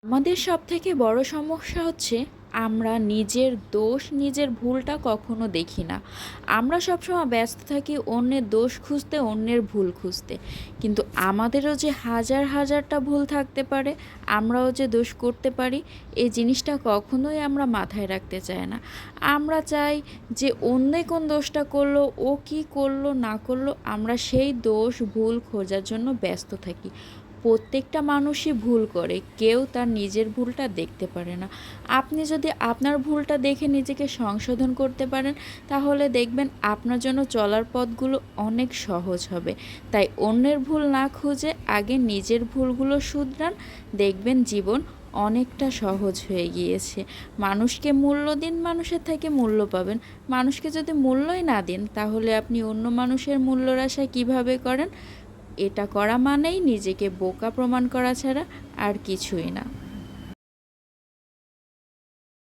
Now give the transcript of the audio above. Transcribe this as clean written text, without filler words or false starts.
আমাদের সবথেকে বড় সমস্যা হচ্ছে আমরা নিজের দোষ, নিজের ভুলটা কখনো দেখি না। আমরা সবসময় ব্যস্ত থাকি অন্যের দোষ খুঁজতে, অন্যের ভুল খুঁজতে। কিন্তু আমাদেরও যে হাজার হাজারটা ভুল থাকতে পারে, আমরাও যে দোষ করতে পারি, এই জিনিসটা কখনোই আমরা মাথায় রাখতে চাই না। আমরা চাই যে অন্যে কোন দোষটা করলো, ও কি করলো না করলো, আমরা সেই দোষ ভুল খোঁজার জন্য ব্যস্ত থাকি। প্রত্যেকটা মানুষই ভুল করে, কেউ তার নিজের ভুলটা দেখতে পারে না। আপনি যদি আপনার ভুলটা দেখে নিজেকে সংশোধন করতে পারেন, তাহলে দেখবেন আপনার জন্য চলার পথগুলো অনেক সহজ হবে। তাই অন্যের ভুল না খুঁজে আগে নিজের ভুলগুলো শুধরান, দেখবেন জীবন অনেকটা সহজ হয়ে গিয়েছে। মানুষকে মূল্য দিন, মানুষের থেকে মূল্য পাবেন। মানুষকে যদি মূল্যই না দিন, তাহলে আপনি অন্য মানুষের মূল্যর আশা কীভাবে করেন? এটা করা মানেই নিজেকে বোকা প্রমাণ করা ছাড়া আর কিছুই না।